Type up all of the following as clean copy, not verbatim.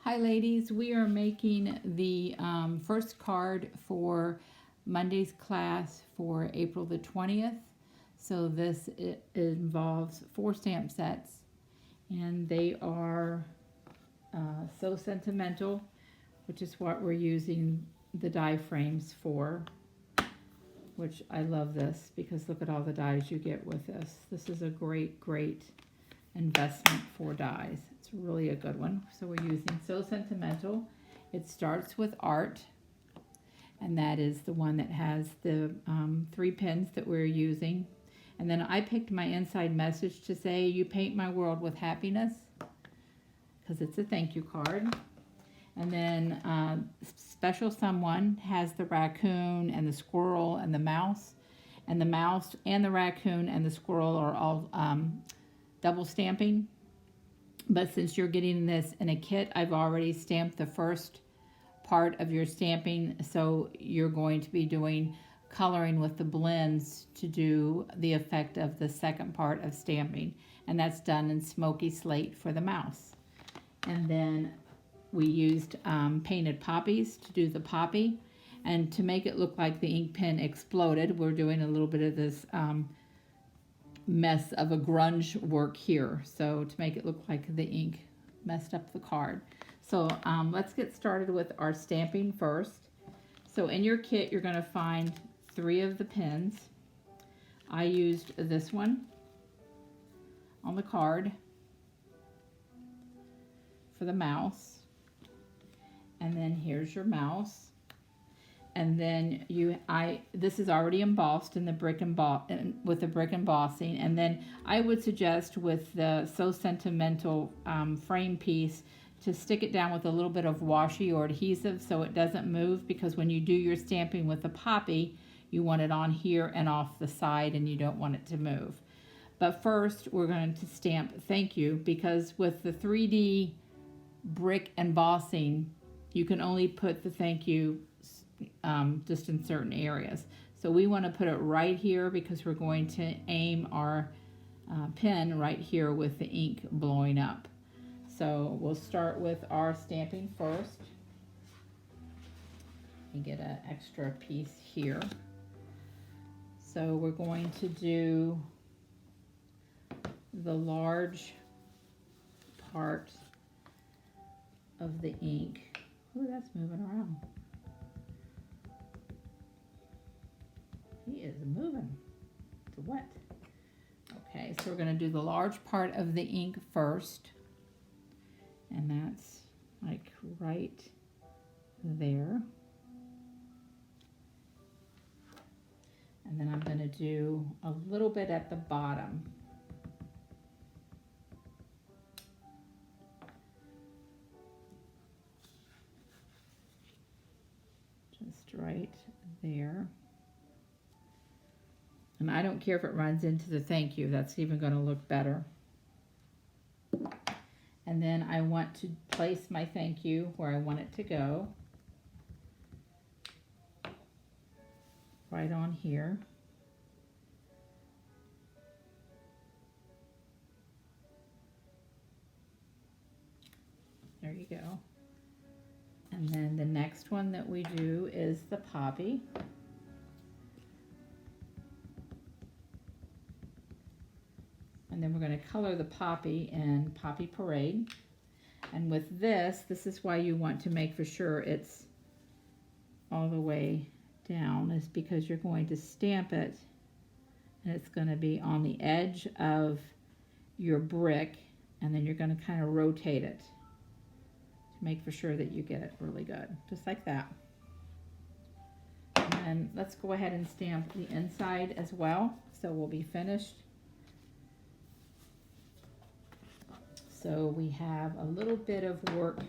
Hi ladies, we are making the first card for Monday's class for April the 20th. So this it involves 4 stamp sets and they are So Sentimental, which is what we're using the die frames for, which I love this because look at all the dies you get with this. This is a great investment for dies. It's really a good one. So we're using So Sentimental. It starts with Art, and that is the one that has the 3 pins that we're using. And then I picked my inside message to say, "You paint my world with happiness," because it's a thank you card. And then Special Someone has the raccoon and the squirrel and the mouse. And the mouse and the raccoon and the squirrel are all double stamping. But since you're getting this in a kit, I've already stamped the first part of your stamping. So you're going to be doing coloring with the blends to do the effect of the second part of stamping. And that's done in Smoky Slate for the mouse. And then we used painted poppies to do the poppy. And to make it look like the ink pen exploded, we're doing a little bit of this mess of a grunge work here. So to make it look like the ink messed up the card. So let's get started with our stamping first. So in your kit, you're going to find 3 of the pins. I used this one on the card for the mouse. And then here's your mouse. And then this is already embossed in the with the brick embossing. And then I would suggest with the So Sentimental frame piece to stick it down with a little bit of washi or adhesive so it doesn't move, because when you do your stamping with the poppy, you want it on here and off the side and you don't want it to move. But first we're going to stamp thank you, because with the 3D brick embossing, you can only put the thank you just in certain areas. So we want to put it right here because we're going to aim our pen right here with the ink blowing up. So we'll start with our stamping first. And get an extra piece here. So we're going to do the large part of the ink. Oh, that's moving around. He is moving. It's wet. Okay, so we're going to do the large part of the ink first. And that's like right there. And then I'm going to do a little bit at the bottom. Just right there. And I don't care if it runs into the thank you. That's even going to look better. And then I want to place my thank you where I want it to go. Right on here. There you go. And then the next one that we do is the poppy. And then we're going to color the poppy in Poppy Parade. And with this is why you want to make for sure it's all the way down, is because you're going to stamp it and it's going to be on the edge of your brick, and then you're going to kind of rotate it to make for sure that you get it really good, just like that. And then let's go ahead and stamp the inside as well, so we'll be finished. So we have a little bit of work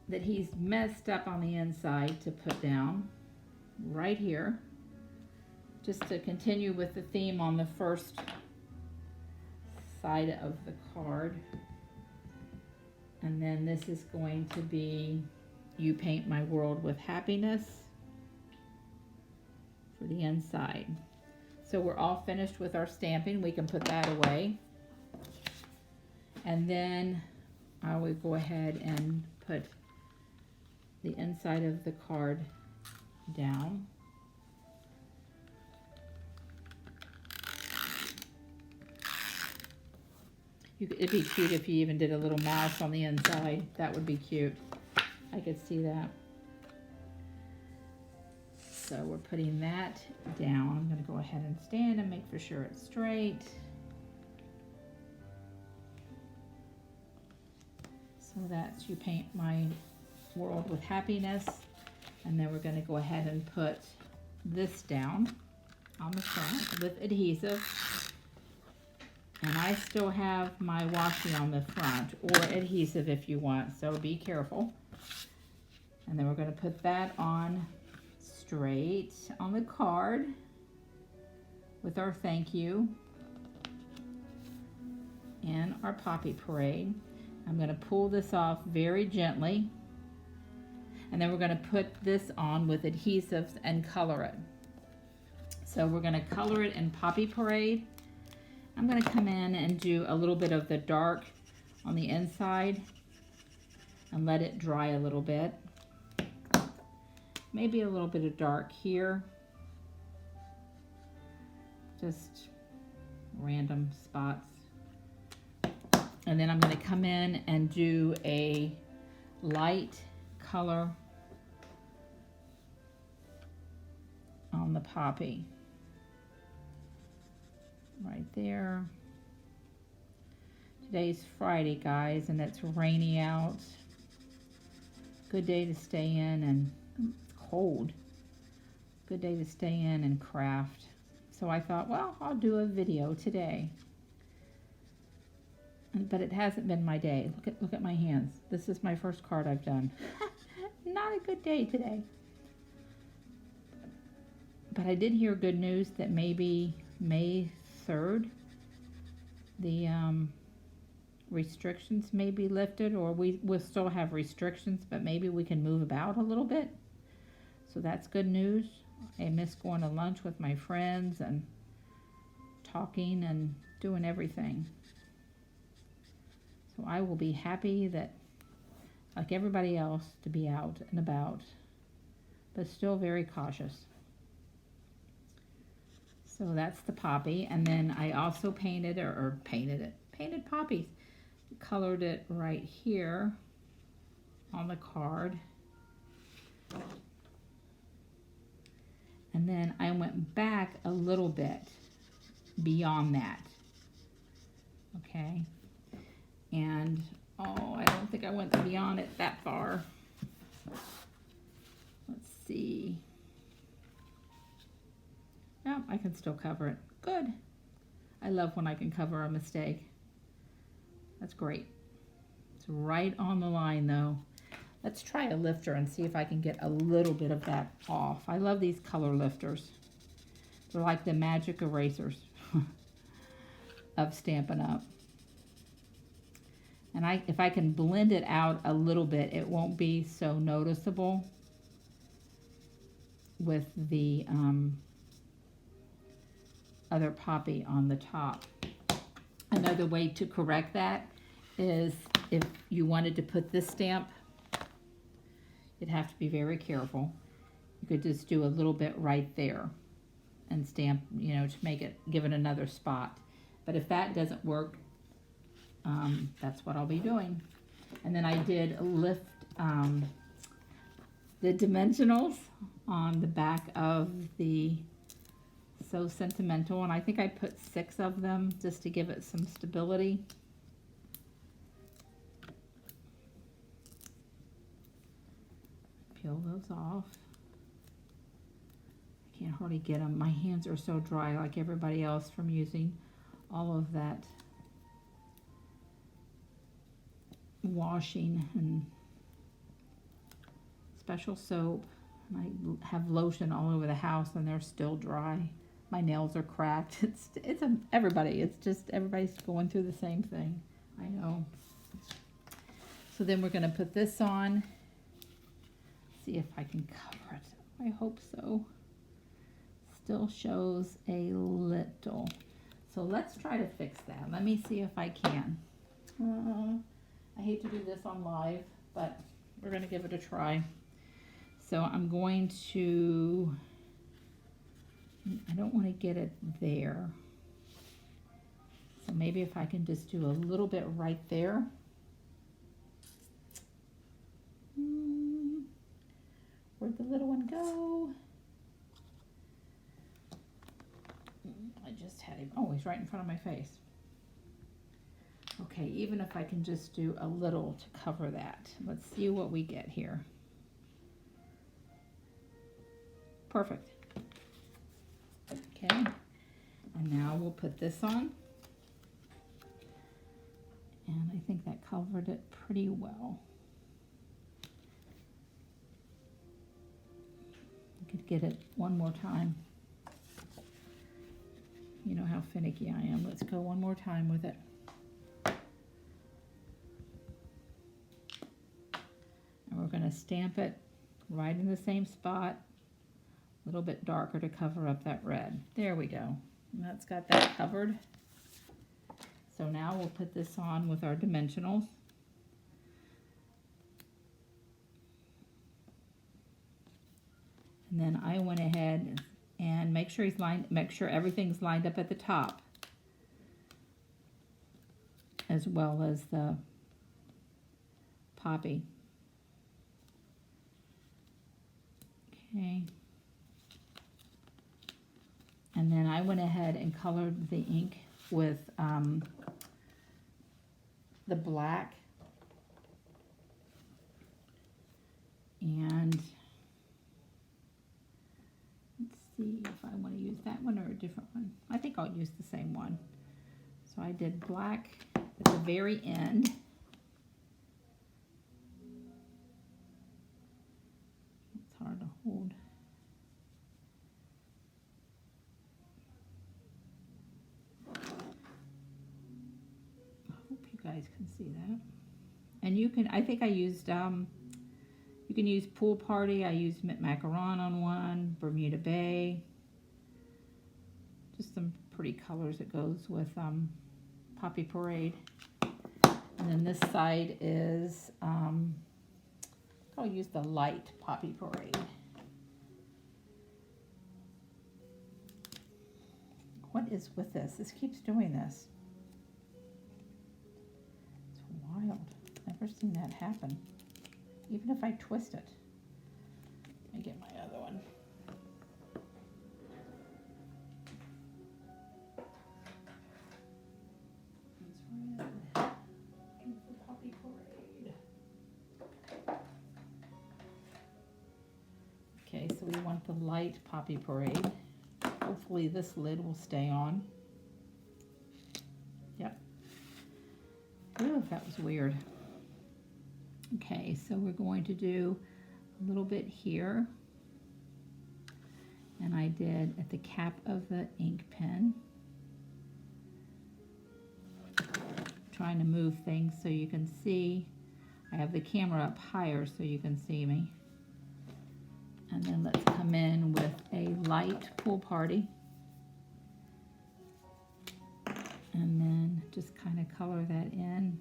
that he's messed up on the inside to put down right here, just to continue with the theme on the first side of the card. And then this is going to be "You paint my world with happiness" for the inside. So we're all finished with our stamping. We can put that away. And then I would go ahead and put the inside of the card down. It'd be cute if you even did a little mouse on the inside. That would be cute. I could see that. So we're putting that down. I'm going to go ahead and stand and make for sure it's straight. So that's, you paint my world with happiness. And then we're going to go ahead and put this down on the front with adhesive. And I still have my washi on the front, or adhesive if you want, so be careful. And then we're going to put that on straight on the card with our thank you and our Poppy Parade. I'm going to pull this off very gently, and then we're going to put this on with adhesives and color it. So we're going to color it in Poppy Parade. I'm going to come in and do a little bit of the dark on the inside and let it dry a little bit. Maybe a little bit of dark here. Just random spots. And then I'm going to come in and do a light color on the poppy. Right there. Today's Friday, guys, and it's rainy out. Good day to stay in, and it's cold. Good day to stay in and craft. So I thought, well, I'll do a video today. But it hasn't been my day. Look at my hands. This is my first card I've done. Not a good day today. But I did hear good news that maybe May 3rd, the restrictions may be lifted, or we'll still have restrictions, but maybe we can move about a little bit. So that's good news. I miss going to lunch with my friends and talking and doing everything. So I will be happy that, like everybody else, to be out and about, but still very cautious. So that's the poppy, and then I also painted poppies. Colored it right here on the card. And then I went back a little bit beyond that. Okay. And, oh, I don't think I went beyond it that far. Let's see. No, I can still cover it. Good. I love when I can cover a mistake. That's great. It's right on the line, though. Let's try a lifter and see if I can get a little bit of that off. I love these color lifters. They're like the magic erasers of Stampin' Up. And if I can blend it out a little bit, it won't be so noticeable with the other poppy on the top. Another way to correct that is if you wanted to put this stamp, you'd have to be very careful. You could just do a little bit right there and stamp, you know, to make it, give it another spot. But if that doesn't work, that's what I'll be doing. And then I did lift the dimensionals on the back of the So Sentimental, and I think I put 6 of them just to give it some stability. Peel those off. I can't hardly get them. My hands are so dry, like everybody else, from using all of that washing and special soap. And I have lotion all over the house, and they're still dry. My nails are cracked. Everybody's going through the same thing. I know. So then we're going to put this on. See if I can cover it. I hope so. Still shows a little. So let's try to fix that. Let me see if I can. I hate to do this on live, but we're going to give it a try. So I'm going to, I don't want to get it there. So maybe if I can just do a little bit right there. Where'd the little one go? I just had him. Oh, he's right in front of my face. Okay, even if I can just do a little to cover that. Let's see what we get here. Perfect. Okay, and now we'll put this on. And I think that covered it pretty well. I could get it one more time. You know how finicky I am. Let's go one more time with it. And we're going to stamp it right in the same spot, a little bit darker to cover up that red. There we go. And that's got that covered. So now we'll put this on with our dimensionals. And then I went ahead and make sure everything's lined up at the top, as well as the poppy. Okay. And then I went ahead and colored the ink with the black. And let's see if I want to use that one or a different one. I think I'll use the same one. So I did black at the very end. It's hard to hold. I hope you guys can see that. And you can, I think I used, you can use Pool Party. I used Macaron on one, Bermuda Bay. Just some pretty colors that goes with Poppy Parade. And then this side is, I'll use the light Poppy Parade. What is with this? This keeps doing this. It's wild. Never seen that happen. Even if I twist it. Let me get my other one. That's red. Here's the Poppy Parade. Okay, so we want the light Poppy Parade. Hopefully this lid will stay on. Yep. Ooh, that was weird. Okay, so we're going to do a little bit here. And I did at the cap of the ink pen. Trying to move things so you can see. I have the camera up higher so you can see me. And then let's come in with a light Pool Party. And then just kind of color that in.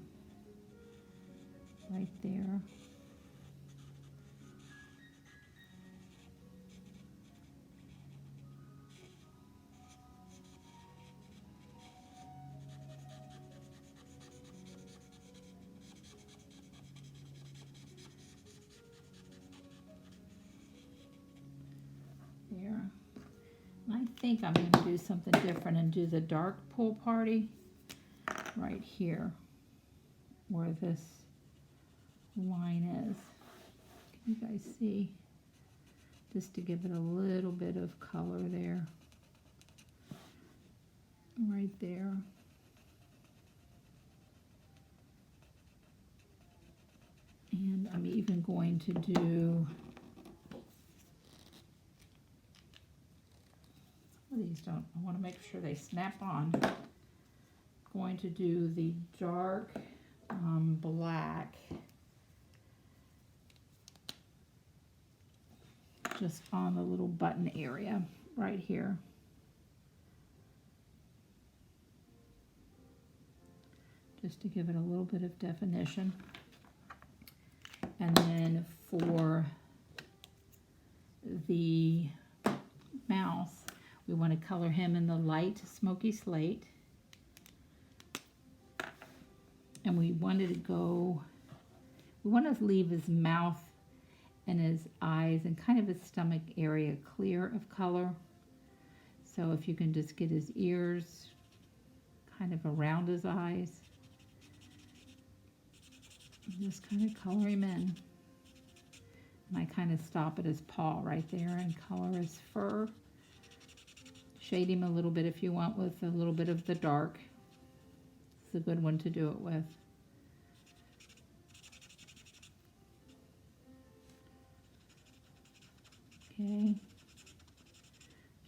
Right there. There. I think I'm going to do something different and do the dark Pool Party right here where this line is. Can you guys see? Just to give it a little bit of color there. Right there. And I'm even going to do, some of these don't, I want to make sure they snap on. I'm going to do the dark black just on the little button area right here. just to give it a little bit of definition. And then for the mouse, we want to color him in the light smoky slate. And we want to leave his mouth and his eyes and kind of his stomach area clear of color. So if you can just get his ears kind of around his eyes, just kind of color him in. And I kind of stop at his paw right there and color his fur. Shade him a little bit if you want with a little bit of the dark. It's a good one to do it with. Okay,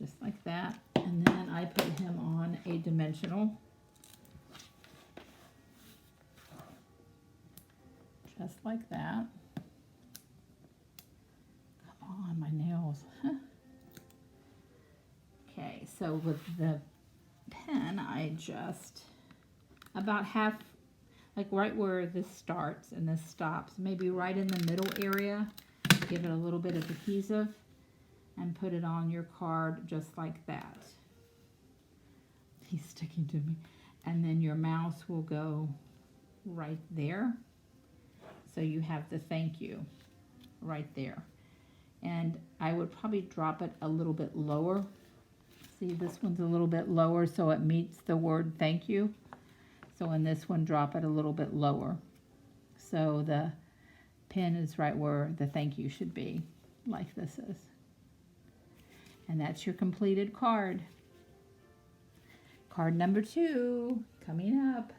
just like that. And then I put him on a dimensional. Just like that. Come on, my nails. Okay, so with the pen, I just about half, like right where this starts and this stops, maybe right in the middle area, give it a little bit of adhesive and put it on your card just like that. He's sticking to me. And then your mouse will go right there. So you have the thank you right there. And I would probably drop it a little bit lower. See, this one's a little bit lower so it meets the word thank you. So in this one, drop it a little bit lower. So the pen is right where the thank you should be, like this is. And that's your completed card. Card number 2 coming up.